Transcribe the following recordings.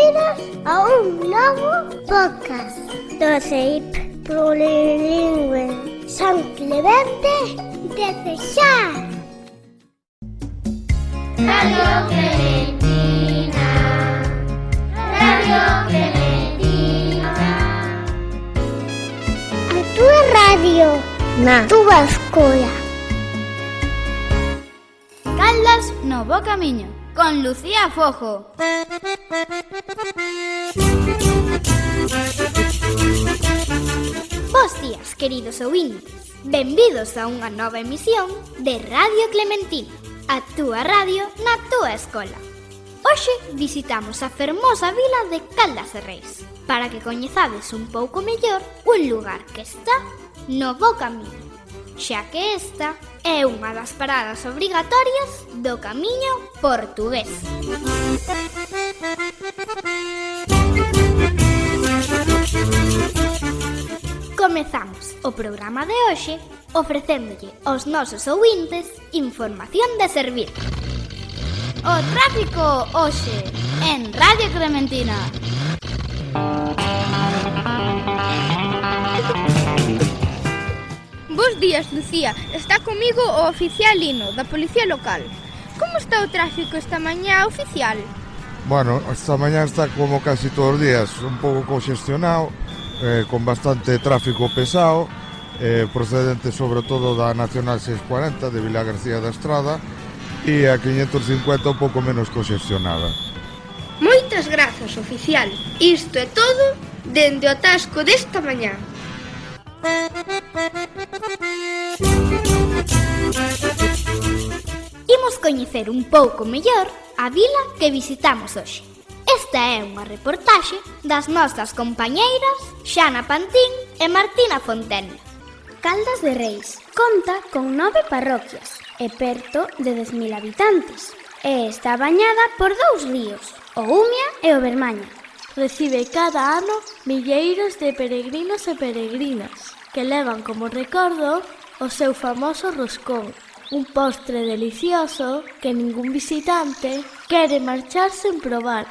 benvidos a un novo podcast do CEIP Plurilingüe San Clemente de Cesar. Radio Clementina, Radio Clementina. A túa radio, na túa escola. Caldas no bo camiño, con Lucía Fojo. Bos días, queridos ouvintes. Benvidos a unha nova emisión de Radio Clementina, a túa radio na túa escola. Hoxe visitamos a fermosa vila de Caldas de Reis, para que coñezades un pouco mellor un lugar que está no bo camiño, xa que esta é unha das paradas obrigatorias do camiño portugués. Comezamos o programa de hoxe ofrecéndolle aos nosos ouvintes información de servir. O tráfico hoxe en Radio Clementina. Bos días, Lucía. Está comigo o oficial Lino, da Policía Local. Como está o tráfico esta mañá, oficial? Bueno, esta mañá está como casi todos os días, un pouco congestionado, con bastante tráfico pesado, procedente sobre todo da Nacional 640 de Vila García da Estrada, e a 550 un pouco menos congestionada. Moitas grazas, oficial. Isto é todo dende o atasco desta mañá. Imos coñecer un pouco mellor a vila que visitamos hoxe. Esta é unha reportaxe das nosas compañeiras Xana Pantín e Martina Fonten. Caldas de Reis conta con 9 parroquias e perto de 10.000 habitantes e está bañada por 2 ríos, o Umia e o Bermaña. Recibe cada ano milleiros de peregrinos e peregrinas que levan como recordo o seu famoso roscón, un postre delicioso que ningún visitante quere marchar sen probar.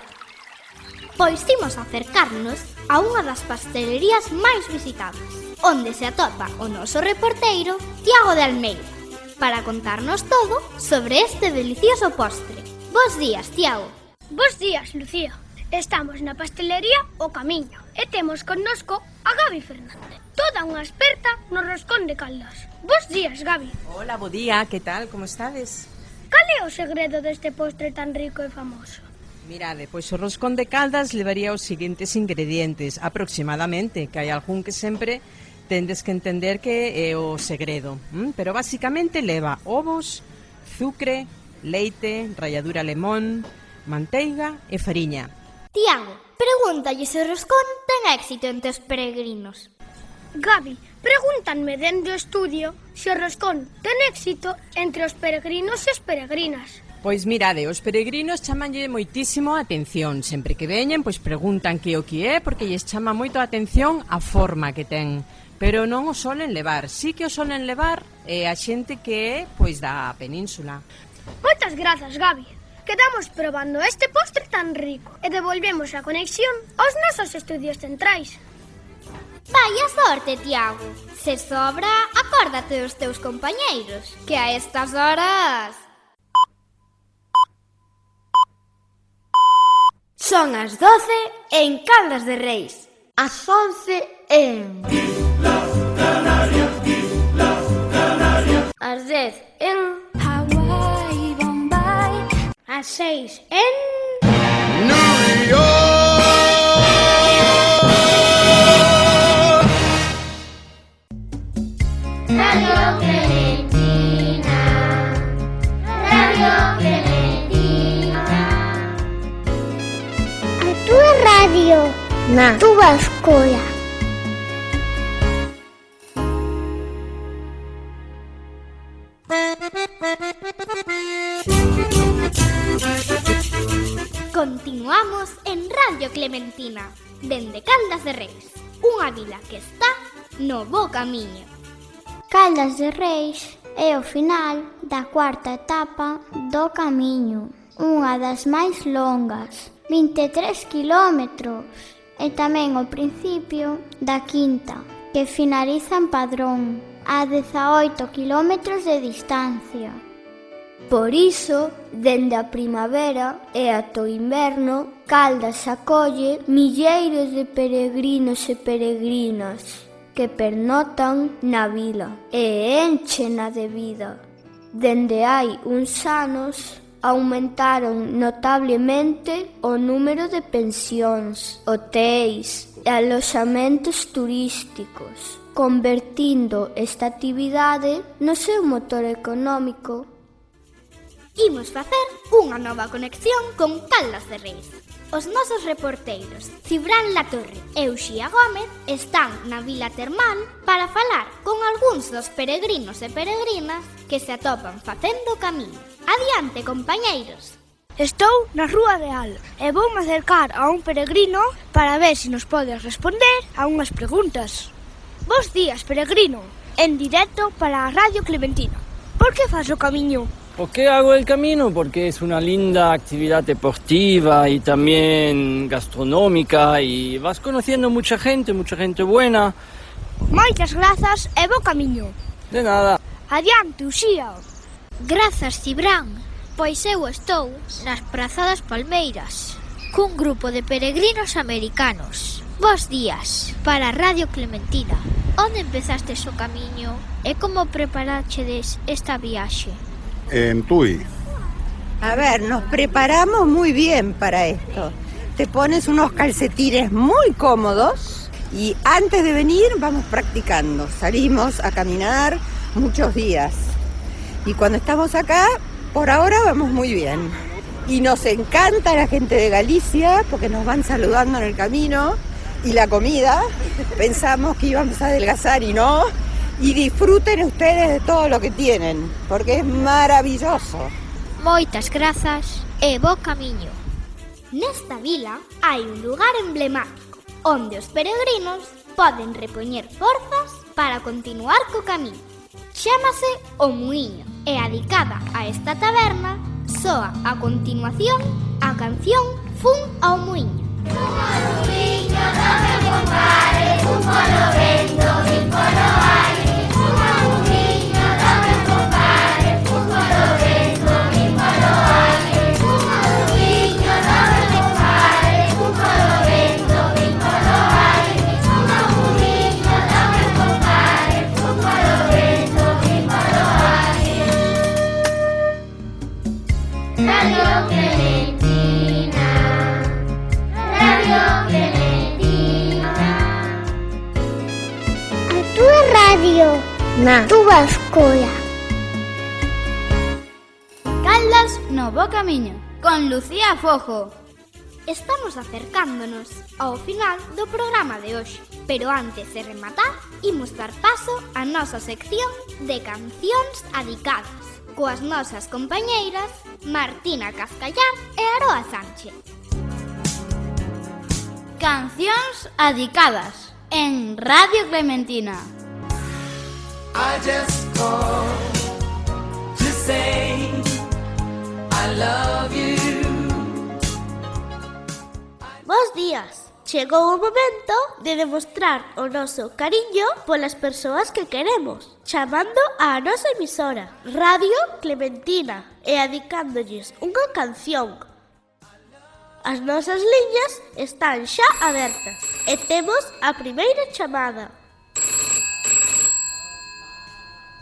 Pois imos acercarnos a unha das pastelerías máis visitadas, onde se atopa o noso reporteiro Tiago de Almeida, para contarnos todo sobre este delicioso postre. Bos días, Tiago. Bos días, Lucía. Estamos na pastelería O Camiño e temos connosco a Gabi Fernández, toda unha experta no roscón de Caldas. Bos días, Gabi. Hola, bo día, que tal, como estades? Cal é o segredo deste postre tan rico e famoso? Mirade, pois o roscón de Caldas levaría os seguintes ingredientes, aproximadamente, que hai algún que sempre tendes que entender que é o segredo, pero basicamente leva ovos, azucre, leite, ralladura limón, manteiga e fariña. Tiago, pregúntalle se o roscón ten éxito entre os peregrinos. Gabi, pregúntanme dende o estudio se o roscón ten éxito entre os peregrinos e as peregrinas. Pois mirade, os peregrinos chamanlle moitísimo a atención. Sempre que veñen, pois preguntan que o que é, porque lles chama moito a atención a forma que ten. Pero non o solen levar. Sí que o solen levar a xente que é, pois, da península. Moitas grazas, Gabi. Quedamos probando este postre tan rico e devolvemos a conexión aos nosos estudios centrais. Vaya sorte, Tiago. Se sobra, acórdate dos teus compañeiros, que a estas horas... Son as 12 en Caldas de Reis, as 11 en Islas Canarias, as 10 en Hawaii, Bombay, As 6 en... New York! Radio Clementina, Radio Clementina. A túa radio, na túa escola. Continuamos en Radio Clementina, dende Caldas de Reis, unha vila que está no bo camiño. Caldas de Reis é o final da cuarta etapa do camiño, unha das máis longas 23 kilómetros. E tamén o principio da quinta, que finaliza en Padrón, a 18 kilómetros de distancia. Por iso, dende a primavera e ata o inverno, Caldas acolle milleiros de peregrinos e peregrinas que pernotan na vila e enchena de vida. Dende hai uns anos, aumentaron notablemente o número de pensións, hotéis e aloxamentos turísticos, convertindo esta actividade no seu motor económico. Imos facer unha nova conexión con Caldas de Reis. Os nosos reporteiros Cibrán Latorre e Uxía Gómez están na vila termal para falar con algúns dos peregrinos e peregrinas que se atopan facendo o camiño. Adiante, compañeiros! Estou na Rúa Real e voume acercar a un peregrino para ver se nos pode responder a unhas preguntas. Bos días, peregrino, en directo para a Radio Clementina. Por que faz o camiño? ¿Por qué hago el camino? Porque es una linda actividad deportiva y también gastronómica y vas conociendo mucha gente buena. Moitas grazas e bo camiño. De nada. Adiante, Uxía. Grazas, Cibrán, pois eu estou nas Prazadas Palmeiras cun grupo de peregrinos americanos. Bos días para Radio Clementina. Onde empezastes o camiño e como preparachedes esta viaxe? En Tui. A ver, nos preparamos muy bien para esto. Te pones unos calcetines muy cómodos y antes de venir vamos practicando. Salimos a caminar muchos días. Y cuando estamos acá, por ahora vamos muy bien. Y nos encanta la gente de Galicia porque nos van saludando en el camino. Y la comida, pensamos que íbamos a adelgazar y no. Y disfruten ustedes de todo lo que tienen, porque es maravilloso. Moitas grazas e bo camiño. Nesta vila hai un lugar emblemático onde os peregrinos poden repoñer forzas para continuar co camiño. Chámase O Muiño e adicada a esta taberna soa a continuación a canción Fun ao Muiño. Fun ao muiño, dame compare, fun polo vento, vin polo aire. Na túa escola. Caldas no bo camiño, con Lucía Fojo. Estamos acercándonos ao final do programa de hoxe, pero antes de rematar, imos dar paso á nosa sección de cancións adicadas, coas nosas compañeiras Martina Cascallar e Aroa Sánchez. Cancións adicadas en Radio Clementina. I just called to say I love you. Bos días. Chegou o momento de demostrar o noso cariño polas persoas que queremos, chamando á nosa emisora Radio Clementina e adicándolles unha canción. As nosas liñas están xa abertas e temos a primeira chamada.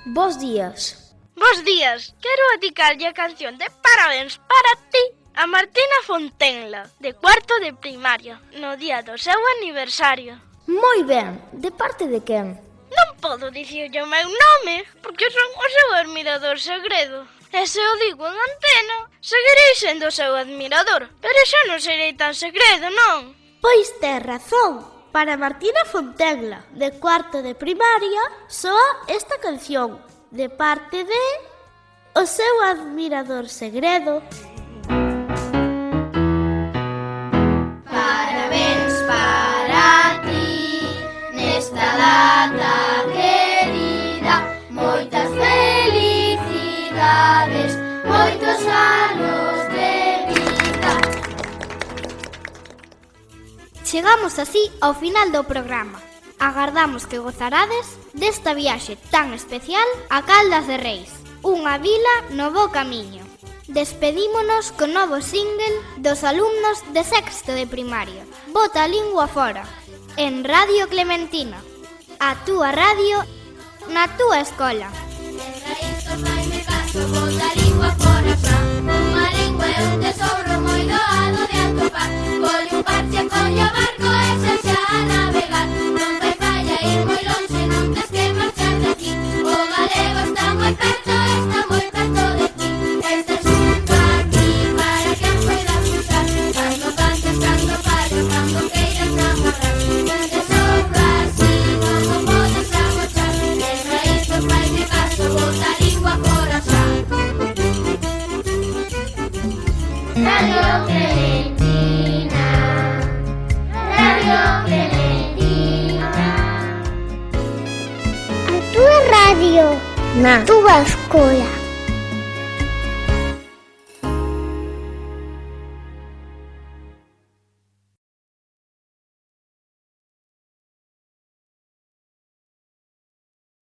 Bos días. Bos días. Quero dedicarlle a canción de parabéns para ti a Martina Fontenla, de cuarto de primaria, no día do seu aniversario. Moi ben. De parte de quen? Non podo dicirlle o meu nome, porque son o seu admirador segredo. E se o digo en antena, seguirei sendo o seu admirador, pero xa non serei tan segredo, non? Pois tes razón. Para Martina Fontenla, de cuarto de primaria, soa esta canción, de parte de o seu admirador segredo. Parabéns para ti, nesta data querida, moitas felicidades, moitos anos de vida. Chegamos así ao final do programa. Agardamos que gozarades desta viaxe tan especial a Caldas de Reis, unha vila no bo camiño. Despedímonos co novo single dos alumnos de sexto de primaria, Bota a lingua fora, en Radio Clementina, a túa radio na túa escola. Bota a lingua fora xa, unha lingua é un tesouro moi doado de atopar. Colle un parche, colle o barco e xa a navegar. Non vai falla ir moi longe, non tes que marchar de aquí. O galego está moi perto de ti. Estás xunto aquí para que as poidas usar. Cando cantes, cando falles, cando queiras namorar. Un tesouro así non o podes agochar. Desde isto faime caso, bota a lingua fora xa. Radio Clementina, Radio Clementina. A túa radio na túa escola.